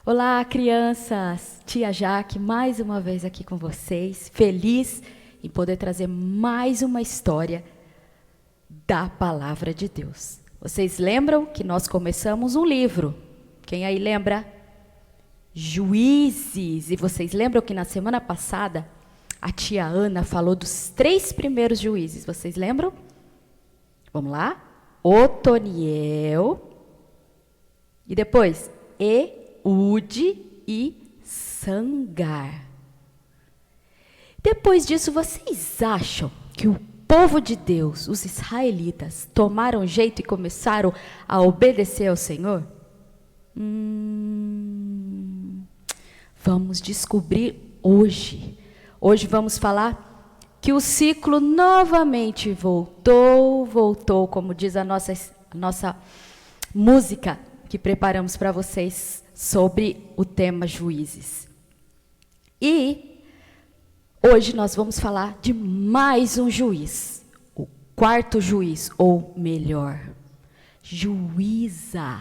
Olá, crianças! Tia Jaque, mais uma vez aqui com vocês, feliz em poder trazer mais uma história da Palavra de Deus. Vocês lembram que nós começamos um livro? Quem aí lembra? Juízes. E vocês lembram que na semana passada a tia Ana falou dos 3 primeiros juízes? Vocês lembram? Vamos lá? Otoniel. E depois? Eude e Sangar. Depois disso, vocês acham que o povo de Deus, os israelitas, tomaram jeito e começaram a obedecer ao Senhor? Vamos descobrir hoje. Hoje vamos falar que o ciclo novamente voltou, como diz a nossa música que preparamos para vocês sobre o tema juízes. E hoje nós vamos falar de mais um juiz, o 4º juiz, ou melhor, juíza.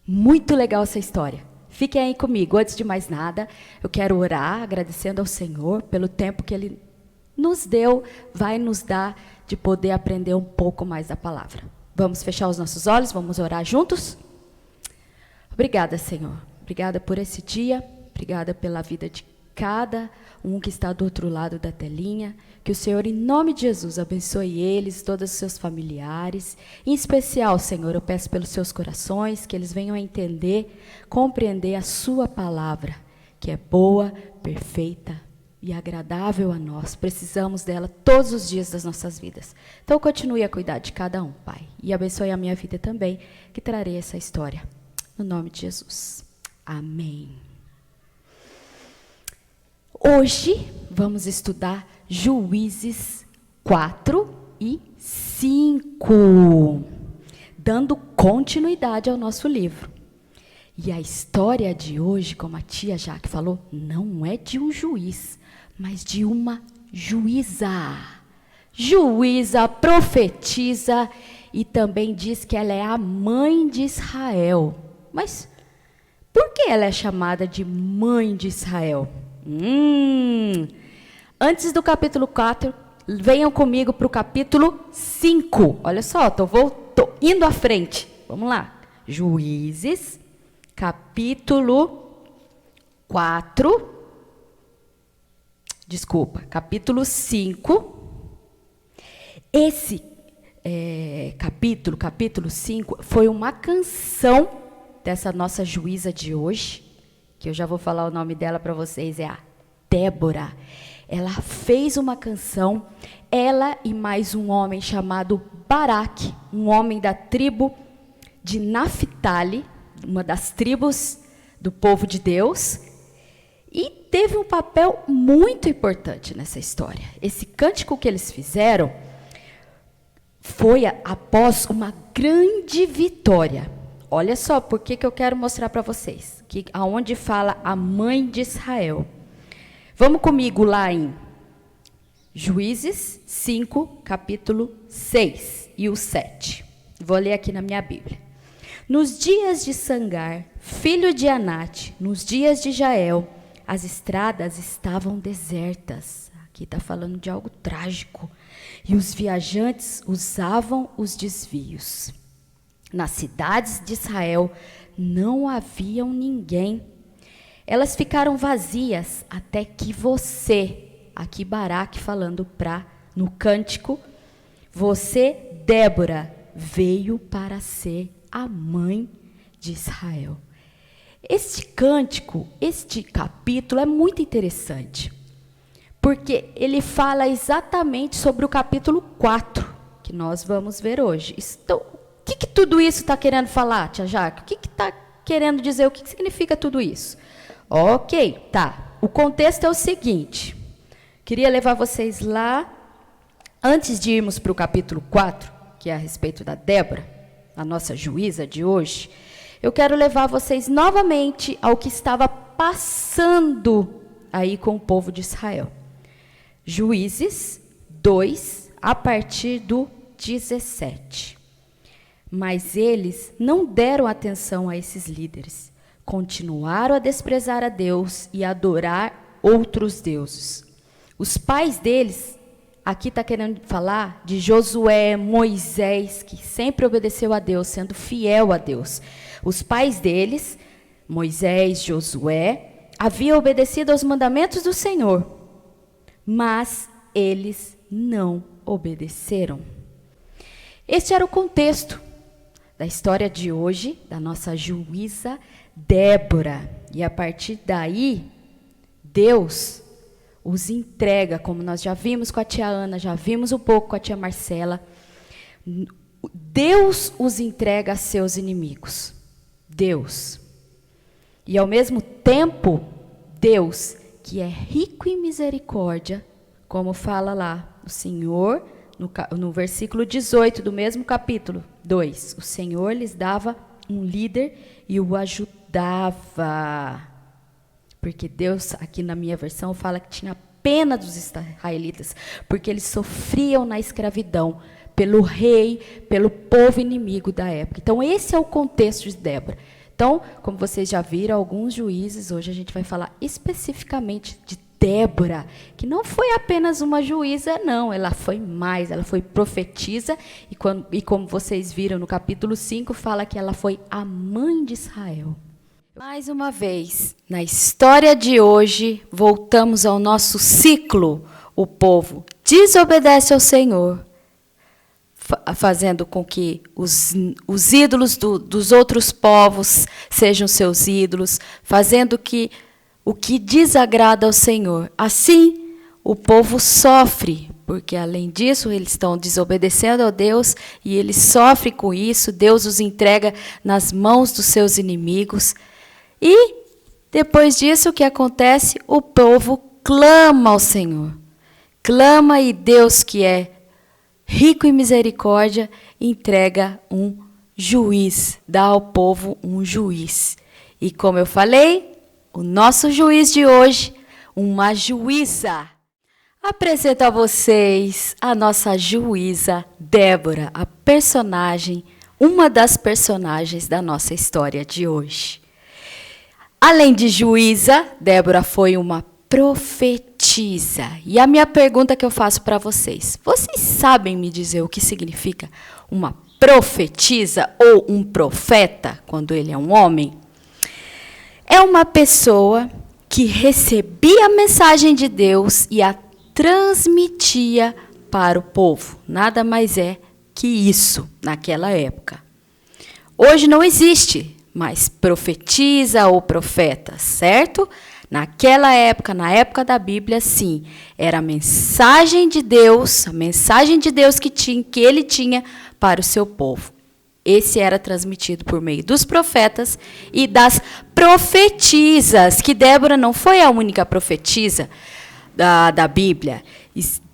Muito legal essa história. Fiquem aí comigo. Antes de mais nada, eu quero orar agradecendo ao Senhor pelo tempo que Ele nos deu, vai nos dar de poder aprender um pouco mais da palavra. Vamos fechar os nossos olhos, vamos orar juntos? Obrigada, Senhor. Obrigada por esse dia, obrigada pela vida de cada um que está do outro lado da telinha. Que o Senhor, em nome de Jesus, abençoe eles, todos os seus familiares. Em especial, Senhor, eu peço pelos seus corações, que eles venham a entender, compreender a sua palavra, que é boa, perfeita e agradável a nós. Precisamos dela todos os dias das nossas vidas. Então, continue a cuidar de cada um, Pai. E abençoe a minha vida também, que trarei essa história. No nome de Jesus. Amém. Hoje vamos estudar Juízes 4 e 5, dando continuidade ao nosso livro. E a história de hoje, como a tia Jaque falou, não é de um juiz, mas de uma juíza. Juíza, profetiza e também diz que ela é a mãe de Israel. Mas por que ela é chamada de mãe de Israel? Antes do capítulo 4, venham comigo para o capítulo 5. Olha só, estou indo à frente. Vamos lá. Juízes, capítulo 4. Desculpa, capítulo 5. Esse capítulo 5, foi uma canção dessa nossa juíza de hoje, que eu já vou falar o nome dela para vocês, é a Débora. Ela fez uma canção, ela e mais um homem chamado Baraque, um homem da tribo de Naphtali, uma das tribos do povo de Deus, e teve um papel muito importante nessa história. Esse cântico que eles fizeram foi após uma grande vitória. Olha só, por que eu quero mostrar para vocês, que aonde fala a mãe de Israel. Vamos comigo lá em Juízes 5, capítulo 6 e o 7. Vou ler aqui na minha Bíblia. Nos dias de Sangar, filho de Anate, nos dias de Jael, as estradas estavam desertas. Aqui está falando de algo trágico. E os viajantes usavam os desvios. Nas cidades de Israel não havia ninguém. Elas ficaram vazias até que você, aqui Baraque falando no cântico, você, Débora, veio para ser a mãe de Israel. Este cântico, este capítulo é muito interessante, porque ele fala exatamente sobre o capítulo 4, que nós vamos ver hoje. Então, o que tudo isso está querendo falar, tia Jaque? O que está querendo dizer? O que significa tudo isso? Ok, tá. O contexto é o seguinte. Queria levar vocês lá, antes de irmos para o capítulo 4, que é a respeito da Débora, a nossa juíza de hoje, eu quero levar vocês novamente ao que estava passando aí com o povo de Israel. Juízes 2, a partir do 17. Mas eles não deram atenção a esses líderes. continuaram a desprezar a Deus e a adorar outros deuses. Os pais deles, aqui está querendo falar de Josué, Moisés, que sempre obedeceu a Deus, sendo fiel a Deus. Os pais deles, Moisés, Josué, haviam obedecido aos mandamentos do Senhor, mas eles não obedeceram. Este era o contexto da história de hoje, da nossa juíza Débora. E a partir daí, Deus os entrega, como nós já vimos com a tia Ana, já vimos um pouco com a tia Marcela. Deus os entrega a seus inimigos. Deus. E ao mesmo tempo, Deus, que é rico em misericórdia, como fala lá o Senhor, no versículo 18 do mesmo capítulo 2, o Senhor lhes dava um líder e o ajudava. Porque Deus, aqui na minha versão, fala que tinha pena dos israelitas, porque eles sofriam na escravidão pelo rei, pelo povo inimigo da época. Então, esse é o contexto de Débora. Então, como vocês já viram, alguns juízes, hoje a gente vai falar especificamente de Débora, que não foi apenas uma juíza, não, ela foi mais, ela foi profetisa, e como vocês viram no capítulo 5, fala que ela foi a mãe de Israel. Mais uma vez, na história de hoje, voltamos ao nosso ciclo. O povo desobedece ao Senhor, fazendo com que os ídolos dos outros povos sejam seus ídolos, fazendo que o que desagrada ao Senhor. Assim, o povo sofre, porque além disso, eles estão desobedecendo a Deus e eles sofrem com isso. Deus os entrega nas mãos dos seus inimigos. E, depois disso, o que acontece? O povo clama ao Senhor. Clama e Deus, que é rico em misericórdia, entrega um juiz, dá ao povo um juiz. E como eu falei, o nosso juiz de hoje, uma juíza. Apresento a vocês a nossa juíza Débora, a personagem, uma das personagens da nossa história de hoje. Além de juíza, Débora foi uma profetisa. E a minha pergunta que eu faço para vocês sabem me dizer o que significa uma profetisa ou um profeta, quando ele é um homem? É uma pessoa que recebia a mensagem de Deus e a transmitia para o povo. Nada mais é que isso naquela época. Hoje não existe mais profetisa ou profeta, certo? Naquela época, na época da Bíblia, sim, era a mensagem de Deus, que ele tinha para o seu povo. Esse era transmitido por meio dos profetas e das profetisas, que Débora não foi a única profetisa da Bíblia.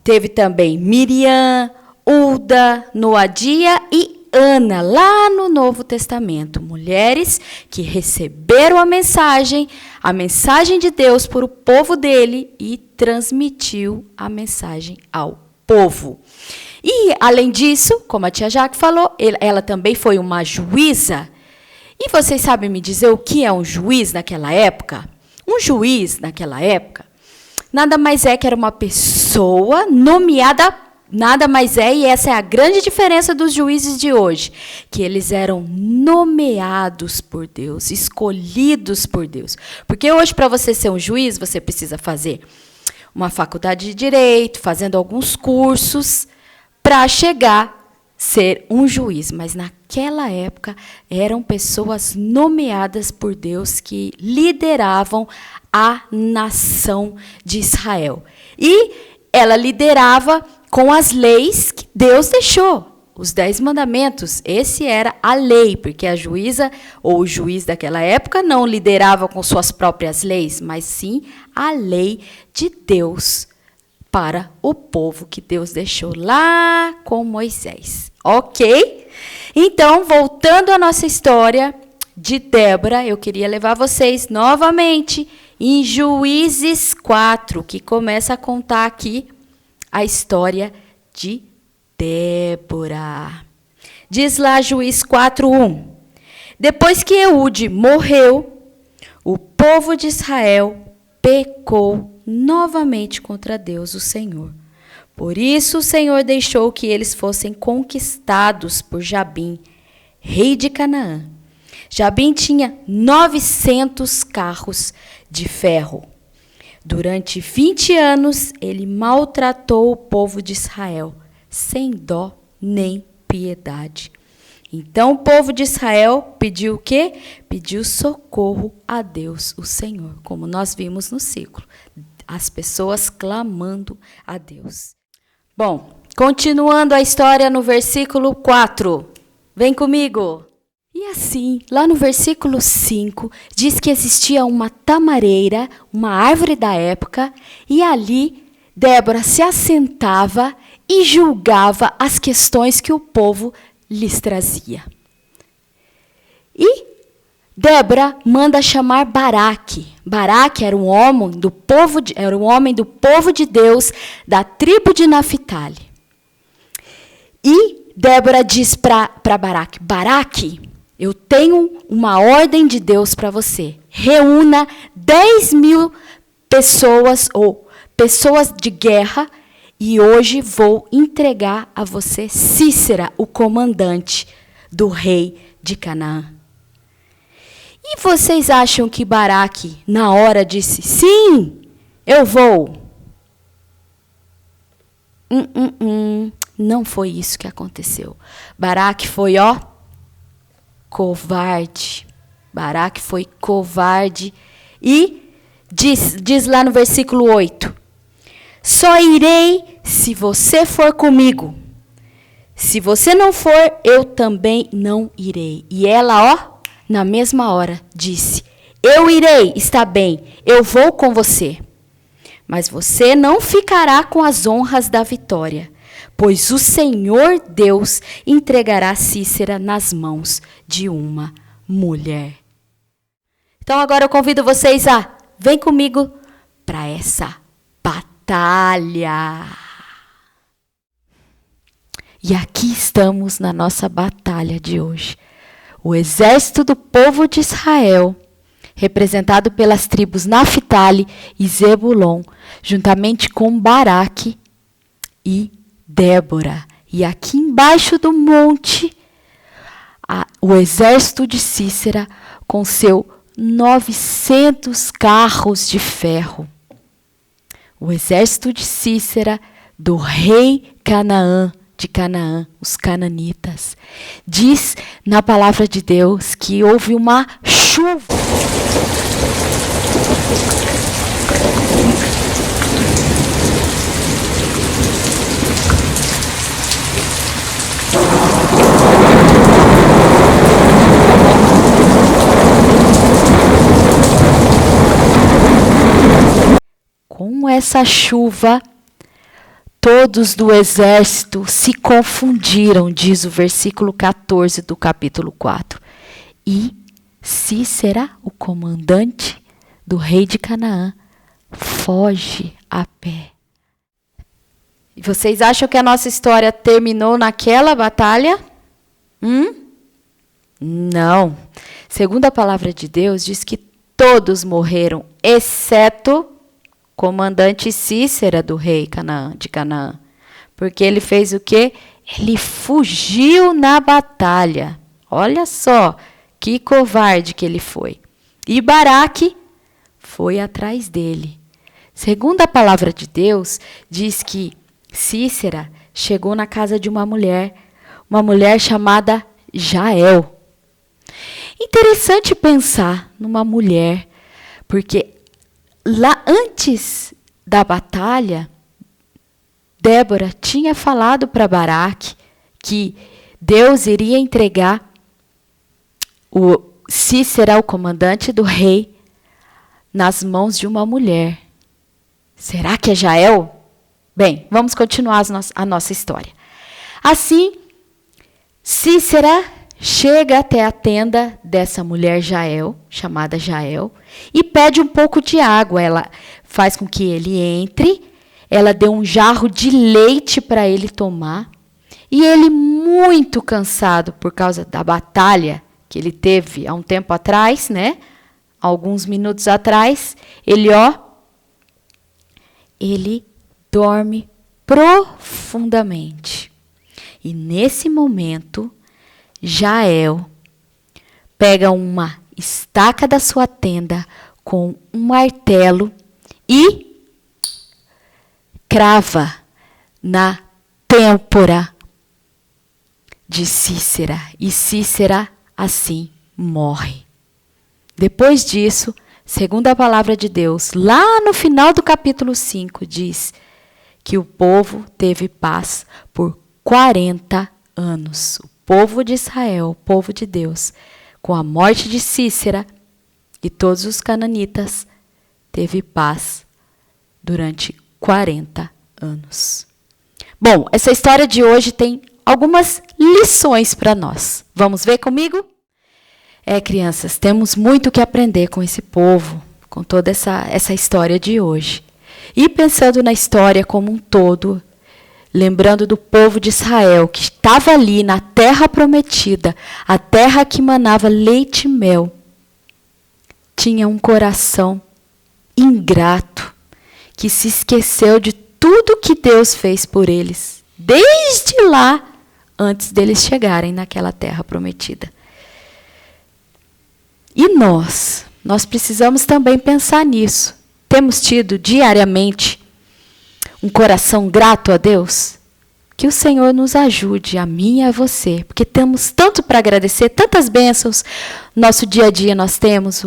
Teve também Miriam, Ulda, Noadia e Ana, lá no Novo Testamento. Mulheres que receberam a mensagem de Deus para o povo dele e transmitiu a mensagem ao povo. E, além disso, como a tia Jaque falou, ela também foi uma juíza. E vocês sabem me dizer o que é um juiz naquela época? Um juiz, naquela época, nada mais é que era uma pessoa nomeada, nada mais é, e essa é a grande diferença dos juízes de hoje, que eles eram nomeados por Deus, escolhidos por Deus. Porque hoje, para você ser um juiz, você precisa fazer uma faculdade de direito, fazendo alguns cursos, para chegar a ser um juiz. Mas naquela época eram pessoas nomeadas por Deus que lideravam a nação de Israel. E ela liderava com as leis que Deus deixou. Os 10 mandamentos, esse era a lei, porque a juíza ou o juiz daquela época não liderava com suas próprias leis, mas sim a lei de Deus para o povo que Deus deixou lá com Moisés. Ok? Então, voltando à nossa história de Débora, eu queria levar vocês novamente em Juízes 4, que começa a contar aqui a história de Débora. Diz lá Juízes 4:1. Depois que Eude morreu, povo de Israel pecou novamente contra Deus, o Senhor. Por isso o Senhor deixou que eles fossem conquistados por Jabim, rei de Canaã. Jabim tinha 900 carros de ferro. Durante 20 anos, ele maltratou o povo de Israel, sem dó nem piedade. Então o povo de Israel pediu o quê? Pediu socorro a Deus, o Senhor, como nós vimos no ciclo. As pessoas clamando a Deus. Bom, continuando a história no versículo 4. Vem comigo. E assim, lá no versículo 5, diz que existia uma tamareira, uma árvore da época, e ali Débora se assentava e julgava as questões que o povo lhes trazia. E Débora manda chamar Baraque. Baraque era um homem do povo de Deus, da tribo de Naphtali. E Débora diz para Baraque: Baraque, eu tenho uma ordem de Deus para você. Reúna 10.000 pessoas ou pessoas de guerra e hoje vou entregar a você Sísera, o comandante do rei de Canaã. E vocês acham que Baraque, na hora, disse, sim, eu vou? Não foi isso que aconteceu. Baraque foi, covarde. Baraque foi covarde. E diz lá no versículo 8, só irei se você for comigo. Se você não for, eu também não irei. E ela, na mesma hora, disse, eu irei, está bem, eu vou com você. Mas você não ficará com as honras da vitória, pois o Senhor Deus entregará Sísera nas mãos de uma mulher. Então agora eu convido vocês vem comigo para essa batalha. E aqui estamos na nossa batalha de hoje. O exército do povo de Israel, representado pelas tribos Naphtali e Zebulon, juntamente com Baraque e Débora. E aqui embaixo do monte, o exército de Sísera com seu 900 carros de ferro. O exército de Sísera, do rei de Canaã, os cananitas. Diz na palavra de Deus que houve uma chuva. Com essa chuva, todos do exército se confundiram, diz o versículo 14 do capítulo 4. E Sísera, o comandante do rei de Canaã, foge a pé. E vocês acham que a nossa história terminou naquela batalha? Não. Segundo a palavra de Deus, diz que todos morreram, exceto comandante Sísera do rei de Canaã. Porque ele fez o quê? Ele fugiu na batalha. Olha só que covarde que ele foi. E Baraque foi atrás dele. Segundo a palavra de Deus, diz que Sísera chegou na casa de uma mulher chamada Jael. Interessante pensar numa mulher, porque lá antes da batalha, Débora tinha falado para Baraque que Deus iria entregar o Sísera, o comandante do rei, nas mãos de uma mulher. Será que é Jael? Bem, vamos continuar a nossa história. Assim, Sísera chega até a tenda dessa mulher Jael, chamada Jael, e pede um pouco de água. Ela faz com que ele entre, ela deu um jarro de leite para ele tomar, e ele, muito cansado por causa da batalha que ele teve há um tempo atrás, né? alguns minutos atrás, ele dorme profundamente. E nesse momento, Jael pega uma estaca da sua tenda com um martelo e crava na têmpora de Cícera. E Cícera, assim, morre. Depois disso, segundo a palavra de Deus, lá no final do capítulo 5, diz que o povo teve paz por 40 anos. O povo de Israel, o povo de Deus, com a morte de Cícera e todos os cananitas, teve paz durante 40 anos. Bom, essa história de hoje tem algumas lições para nós. Vamos ver comigo? Crianças, temos muito que aprender com esse povo, com toda essa história de hoje. E pensando na história como um todo, lembrando do povo de Israel, que estava ali na terra prometida, a terra que manava leite e mel, tinha um coração ingrato, que se esqueceu de tudo que Deus fez por eles, desde lá, antes deles chegarem naquela terra prometida. E nós precisamos também pensar nisso. Temos tido diariamente um coração grato a Deus? Que o Senhor nos ajude, a mim e a você, porque temos tanto para agradecer, tantas bênçãos no nosso dia a dia nós temos,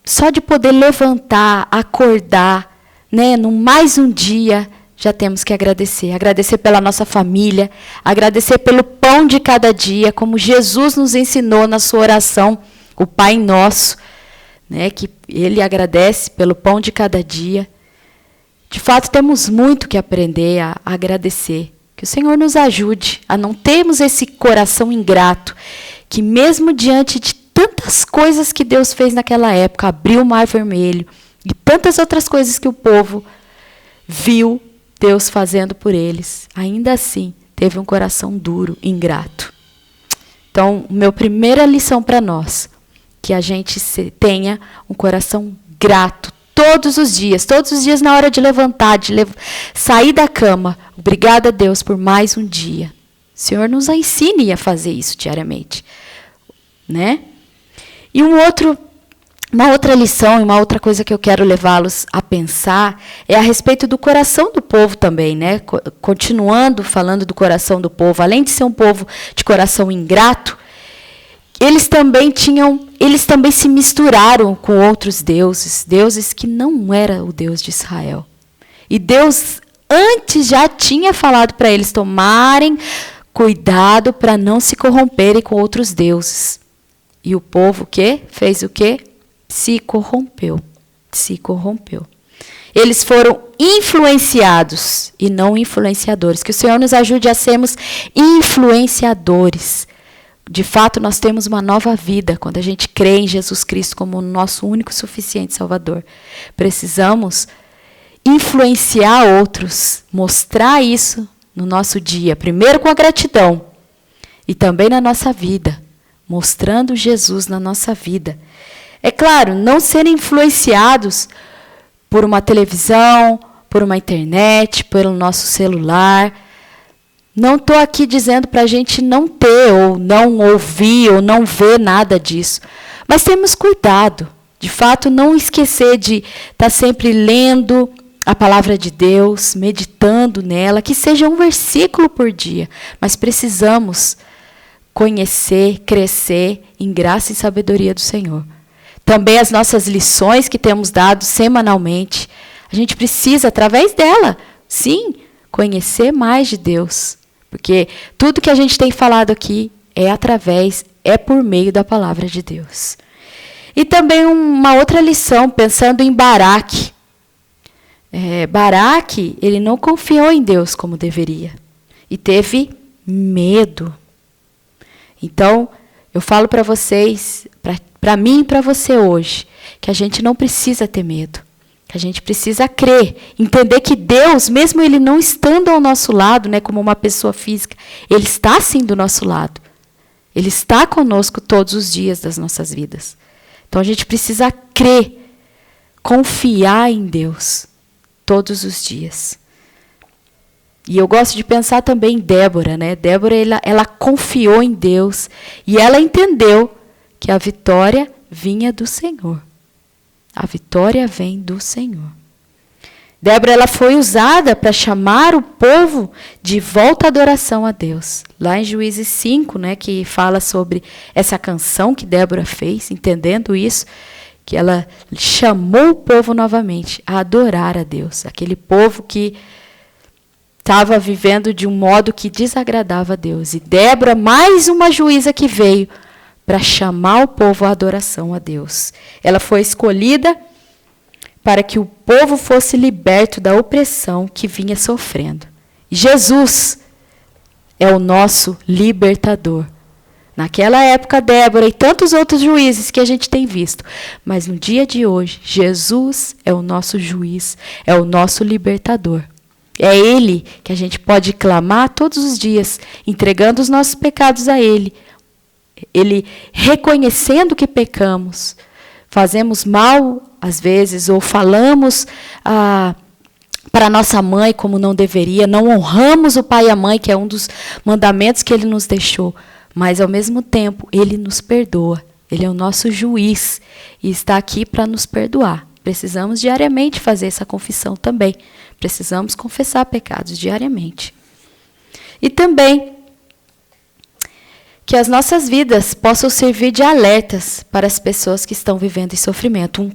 só de poder levantar, acordar, né, mais um dia, já temos que agradecer. Agradecer pela nossa família, agradecer pelo pão de cada dia, como Jesus nos ensinou na sua oração, o Pai Nosso, né, que Ele agradece pelo pão de cada dia. De fato, temos muito que aprender a agradecer. Que o Senhor nos ajude a não termos esse coração ingrato, que mesmo diante de tantas coisas que Deus fez naquela época, abriu o Mar Vermelho, e tantas outras coisas que o povo viu Deus fazendo por eles, ainda assim, teve um coração duro, ingrato. Então, minha primeira lição para nós, que a gente tenha um coração grato todos os dias na hora de levantar, sair da cama. Obrigada a Deus por mais um dia. O Senhor nos ensine a fazer isso diariamente, né? E uma outra lição, uma outra coisa que eu quero levá-los a pensar é a respeito do coração do povo também, né? Continuando falando do coração do povo, além de ser um povo de coração ingrato, eles também se misturaram com outros deuses que não era o Deus de Israel. E Deus antes já tinha falado para eles tomarem cuidado para não se corromperem com outros deuses. E o povo fez o quê? Se corrompeu. Eles foram influenciados e não influenciadores. Que o Senhor nos ajude a sermos influenciadores. De fato, nós temos uma nova vida quando a gente crê em Jesus Cristo como o nosso único e suficiente Salvador. Precisamos influenciar outros, mostrar isso no nosso dia, primeiro com a gratidão e também na nossa vida, mostrando Jesus na nossa vida. É claro, não serem influenciados por uma televisão, por uma internet, pelo nosso celular. Não estou aqui dizendo para a gente não ter, ou não ouvir, ou não ver nada disso. Mas temos cuidado. De fato, não esquecer de estar sempre lendo a palavra de Deus, meditando nela, que seja um versículo por dia. Mas precisamos conhecer, crescer em graça e sabedoria do Senhor. Também as nossas lições que temos dado semanalmente, a gente precisa, através dela, sim, conhecer mais de Deus. Porque tudo que a gente tem falado aqui é por meio da palavra de Deus. E também uma outra lição, pensando em Baraque. Baraque, ele não confiou em Deus como deveria. E teve medo. Então, eu falo para vocês, para mim e para você hoje, que a gente não precisa ter medo. Que a gente precisa crer, entender que Deus, mesmo Ele não estando ao nosso lado, né, como uma pessoa física, Ele está sim do nosso lado. Ele está conosco todos os dias das nossas vidas. Então a gente precisa crer, confiar em Deus todos os dias. E eu gosto de pensar também em Débora, né? Débora, ela confiou em Deus e ela entendeu que a vitória vinha do Senhor. A vitória vem do Senhor. Débora, ela foi usada para chamar o povo de volta à adoração a Deus. Lá em Juízes 5, né, que fala sobre essa canção que Débora fez, entendendo isso, que ela chamou o povo novamente a adorar a Deus. Aquele povo que estava vivendo de um modo que desagradava a Deus. E Débora, mais uma juíza que veio para chamar o povo à adoração a Deus. Ela foi escolhida para que o povo fosse liberto da opressão que vinha sofrendo. Jesus é o nosso libertador. Naquela época, Débora e tantos outros juízes que a gente tem visto. Mas no dia de hoje, Jesus é o nosso juiz, é o nosso libertador. É Ele que a gente pode clamar todos os dias, entregando os nossos pecados a Ele. Ele reconhecendo que pecamos, fazemos mal às vezes, ou falamos para nossa mãe como não deveria, não honramos o pai e a mãe, que é um dos mandamentos que Ele nos deixou. Mas, ao mesmo tempo, Ele nos perdoa. Ele é o nosso juiz e está aqui para nos perdoar. Precisamos diariamente fazer essa confissão também. Precisamos confessar pecados diariamente. E também que as nossas vidas possam servir de alertas para as pessoas que estão vivendo em sofrimento.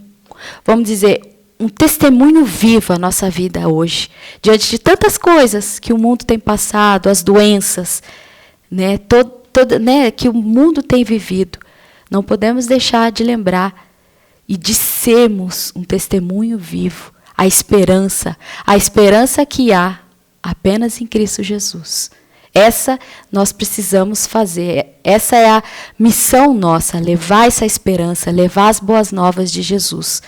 Vamos dizer, um testemunho vivo à nossa vida hoje. Diante de tantas coisas que o mundo tem passado, as doenças, né, que o mundo tem vivido. Não podemos deixar de lembrar e de sermos um testemunho vivo. A esperança que há apenas em Cristo Jesus. Essa nós precisamos fazer. Essa é a missão nossa, levar essa esperança, levar as boas novas de Jesus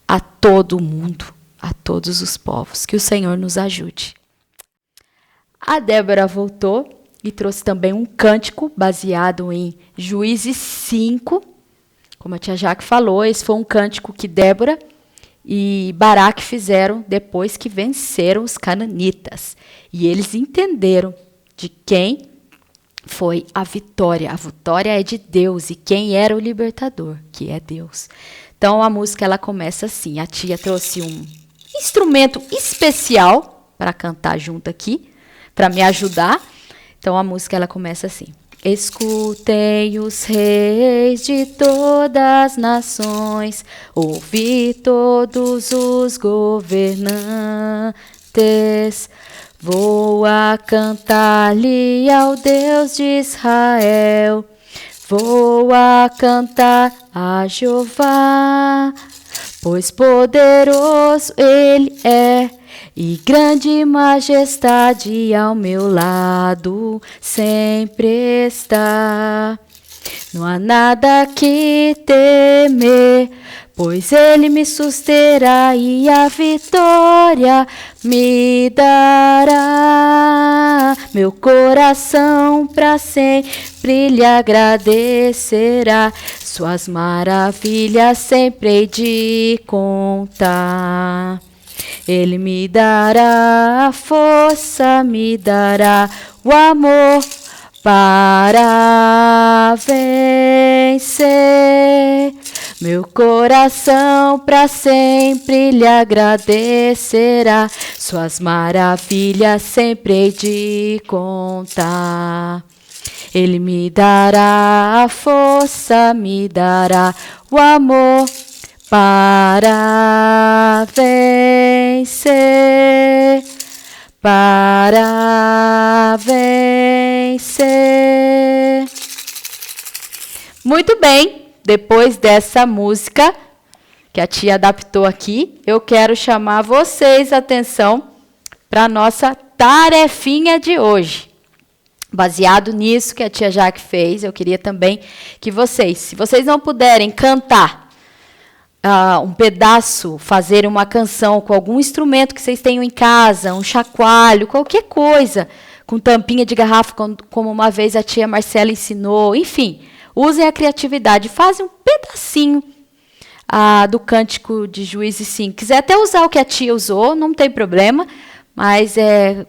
a todo o mundo, a todos os povos. Que o Senhor nos ajude. A Débora voltou e trouxe também um cântico baseado em Juízes 5. Como a tia Jaque falou, esse foi um cântico que Débora e Baraque fizeram depois que venceram os cananitas. E eles entenderam de quem foi a vitória. A vitória é de Deus e quem era o libertador, que é Deus. Então a música ela começa assim. A tia trouxe um instrumento especial para cantar junto aqui, para me ajudar. Então a música ela começa assim. Escutem os reis de todas as nações, ouvi todos os governantes, vou a cantar-lhe ao Deus de Israel, vou a cantar a Jeová, pois poderoso Ele é, e grande majestade ao meu lado sempre está. Não há nada que temer, pois Ele me susterá e a vitória me dará. Meu coração para sempre lhe agradecerá, suas maravilhas sempre hei de contar. Ele me dará a força, me dará o amor para vencer. Meu coração para sempre lhe agradecerá, suas maravilhas sempre hei de contar. Ele me dará a força, me dará o amor para vencer, para vencer. Muito bem, depois dessa música que a tia adaptou aqui, eu quero chamar vocês a atenção para a nossa tarefinha de hoje. Baseado nisso que a tia Jaque fez, eu queria também que vocês, se vocês não puderem cantar um pedaço, fazer uma canção com algum instrumento que vocês tenham em casa, um chacoalho, qualquer coisa, com tampinha de garrafa, como uma vez a tia Marcela ensinou. Enfim, usem a criatividade. Fazem um pedacinho do Cântico de Juízes 5. Quiser até usar o que a tia usou, não tem problema, mas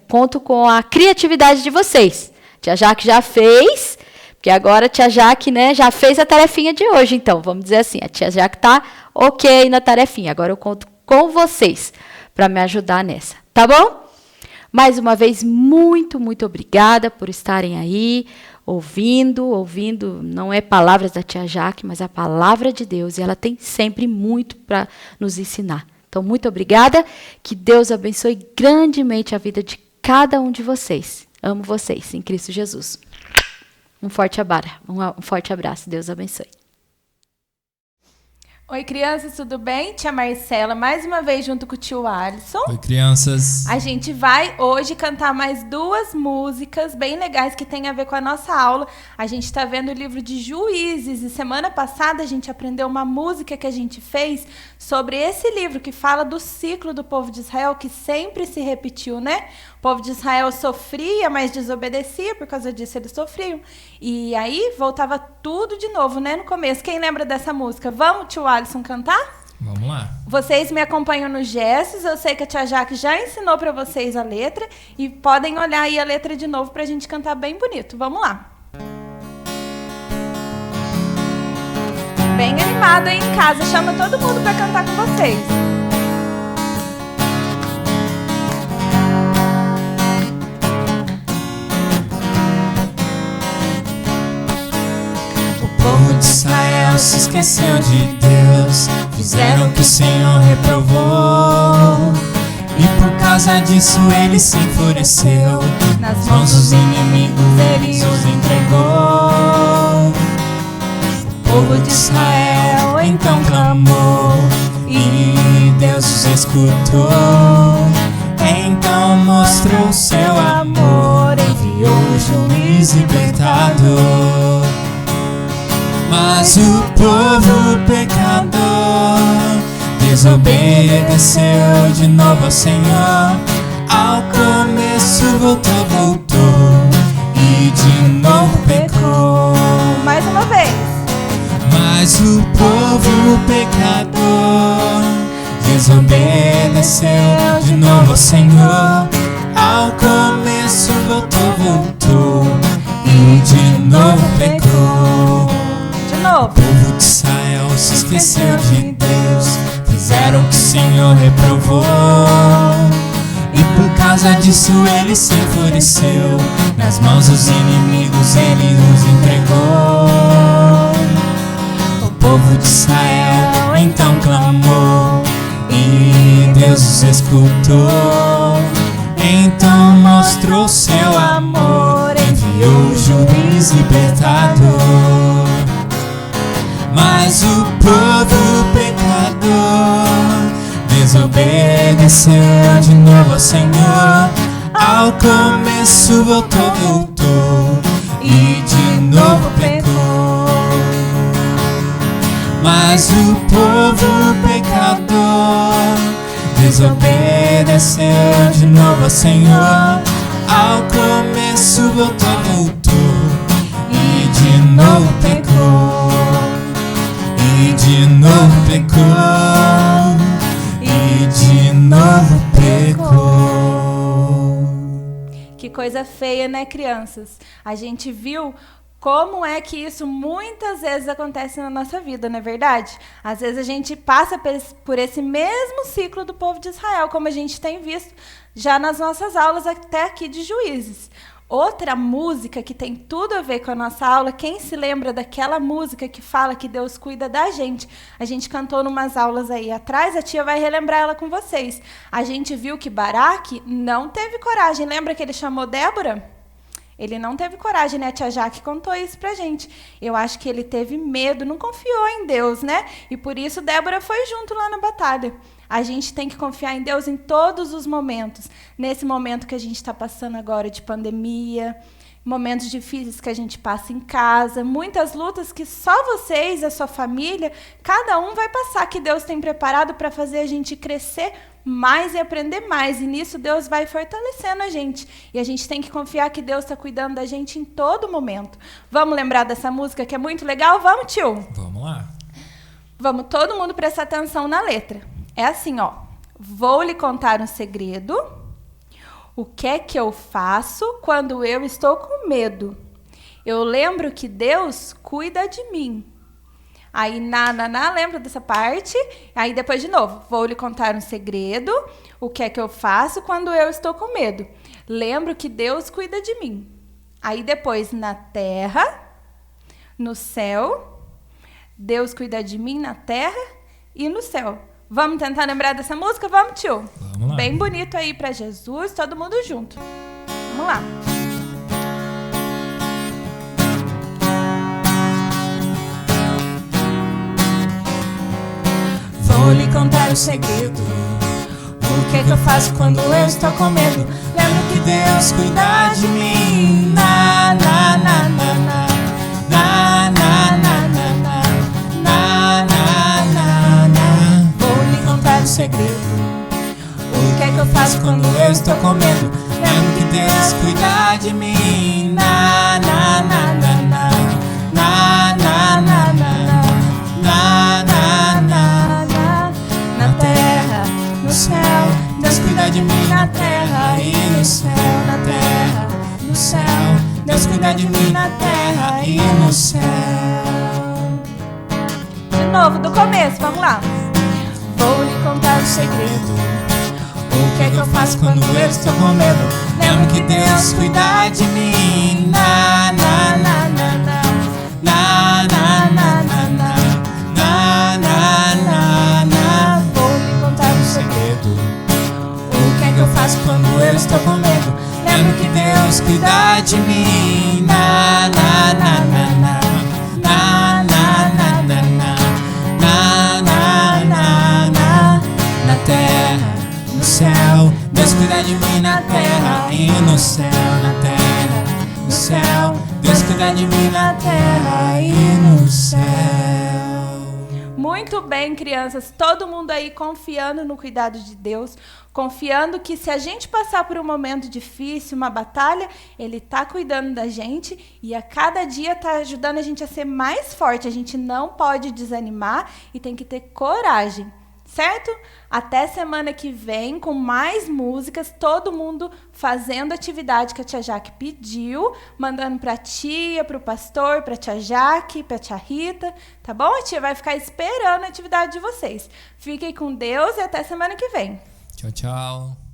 conto com a criatividade de vocês. Tia Jaque já fez, porque agora a tia Jaque, né, já fez a tarefinha de hoje. Então, vamos dizer assim, a tia Jaque está ok na tarefinha. Agora eu conto com vocês para me ajudar nessa. Tá bom? Mais uma vez, muito, muito obrigada por estarem aí, ouvindo, não é palavras da tia Jaque, mas a palavra de Deus, e ela tem sempre muito para nos ensinar. Então, muito obrigada, que Deus abençoe grandemente a vida de cada um de vocês. Amo vocês, em Cristo Jesus. Um forte abraço, Deus abençoe. Oi, crianças, tudo bem? Tia Marcela, mais uma vez junto com o tio Alisson. Oi, crianças. A gente vai hoje cantar mais 2 músicas bem legais que tem a ver com a nossa aula. A gente está vendo o livro de Juízes e semana passada a gente aprendeu uma música que a gente fez sobre esse livro que fala do ciclo do povo de Israel, que sempre se repetiu, né? O povo de Israel sofria, mas desobedecia, por causa disso eles sofriam. E aí voltava tudo de novo, né, no começo. Quem lembra dessa música? Vamos, tio Alisson, cantar? Vamos lá. Vocês me acompanham nos gestos, eu sei que a tia Jaque já ensinou para vocês a letra, e podem olhar aí a letra de novo para a gente cantar bem bonito. Vamos lá. Bem animado aí em casa, chama todo mundo para cantar com vocês. O povo de Israel se esqueceu de Deus, fizeram o que o Senhor reprovou, e por causa disso ele se enfureceu, nas mãos dos inimigos ele os entregou. O povo de Israel então clamou, e Deus os escutou. Então mostrou seu amor, enviou o juiz libertador. Mas o povo pecador desobedeceu de novo ao Senhor. Ao começo voltou, e de novo pecou. Mais uma vez. Mas o povo pecador desobedeceu de novo ao Senhor. Ao começo voltou, e de novo pecou. O povo de Israel se esqueceu de Deus, fizeram o que o Senhor reprovou, e por causa disso ele se enfureceu, nas mãos dos inimigos ele os entregou. O povo de Israel então clamou, e Deus os escutou. Então mostrou seu amor, enviou o juiz libertador. Mas o povo pecador desobedeceu de novo ao Senhor. Ao começo voltou, e de novo pecou. Mas o povo pecador desobedeceu de novo ao Senhor. Ao começo voltou, e de novo pecou. E de novo pecou, e de novo pecou. Que coisa feia, né, crianças? A gente viu como é que isso muitas vezes acontece na nossa vida, não é verdade? Às vezes a gente passa por esse mesmo ciclo do povo de Israel, como a gente tem visto já nas nossas aulas até aqui de Juízes. Outra música que tem tudo a ver com a nossa aula, quem se lembra daquela música que fala que Deus cuida da gente? A gente cantou numas aulas aí atrás, a tia vai relembrar ela com vocês. A gente viu que Baraque não teve coragem. Lembra que ele chamou Débora? Ele não teve coragem, né? A tia Jaque contou isso pra gente. Eu acho que ele teve medo, não confiou em Deus, né? E por isso Débora foi junto lá na batalha. A gente tem que confiar em Deus em todos os momentos. Nesse momento que a gente está passando agora de pandemia, momentos difíceis que a gente passa em casa, muitas lutas que só vocês, a sua família, cada um vai passar, que Deus tem preparado para fazer a gente crescer mais e aprender mais. E nisso Deus vai fortalecendo a gente. E a gente tem que confiar que Deus está cuidando da gente em todo momento. Vamos lembrar dessa música que é muito legal? Vamos, tio? Vamos lá. Vamos todo mundo prestar atenção na letra. É assim, ó. Vou lhe contar um segredo. O que é que eu faço quando eu estou com medo? Eu lembro que Deus cuida de mim. Aí, lembra dessa parte? Aí, depois de novo. Vou lhe contar um segredo. O que é que eu faço quando eu estou com medo? Lembro que Deus cuida de mim. Aí, depois, na terra, no céu. Deus cuida de mim na terra e no céu. Vamos tentar lembrar dessa música? Vamos, tio? Vamos lá. Bem bonito aí para Jesus, todo mundo junto. Vamos lá. Vou lhe contar o segredo. O que é que eu faço quando eu estou com medo? Lembro que Deus cuida de mim. Na, na, na, na, na. Na, na, na, na, na. Na, na, na, na. Vou lhe contar o segredo. O que é que eu faço quando eu estou com medo? Lembro que Deus cuida de mim. Na, na, na, na, na. Na, na, na, na, na. Na, na, na, na. Na terra, no céu, Deus cuida de mim na terra e no céu, na terra, no céu, Deus cuida de mim na terra e no céu. De novo, do começo, vamos lá. Vou lhe contar o segredo. O que é que eu faço quando eu estou com medo? Lembro que Deus cuida de mim. Na, na, na, na, na. Na, na, na, na, na. Na, na, na, na. Vou lhe contar o segredo. O que é que eu faço quando eu estou com medo? Lembro que Deus cuida de mim. Na, na, na, na, na. Na, na, na, na, na. Na, na, na, na. Na terra, no céu, Deus cuida de mim na terra e no céu, na terra, no céu, Deus cuida de mim na terra e no céu. Muito bem, crianças. Todo mundo aí confiando no cuidado de Deus, confiando que se a gente passar por um momento difícil, uma batalha, Ele está cuidando da gente e a cada dia está ajudando a gente a ser mais forte. A gente não pode desanimar e tem que ter coragem. Certo? Até semana que vem com mais músicas, todo mundo fazendo a atividade que a tia Jaque pediu, mandando para a tia, para o pastor, para a tia Jaque, para a tia Rita, tá bom? A tia vai ficar esperando a atividade de vocês. Fiquem com Deus e até semana que vem. Tchau, tchau.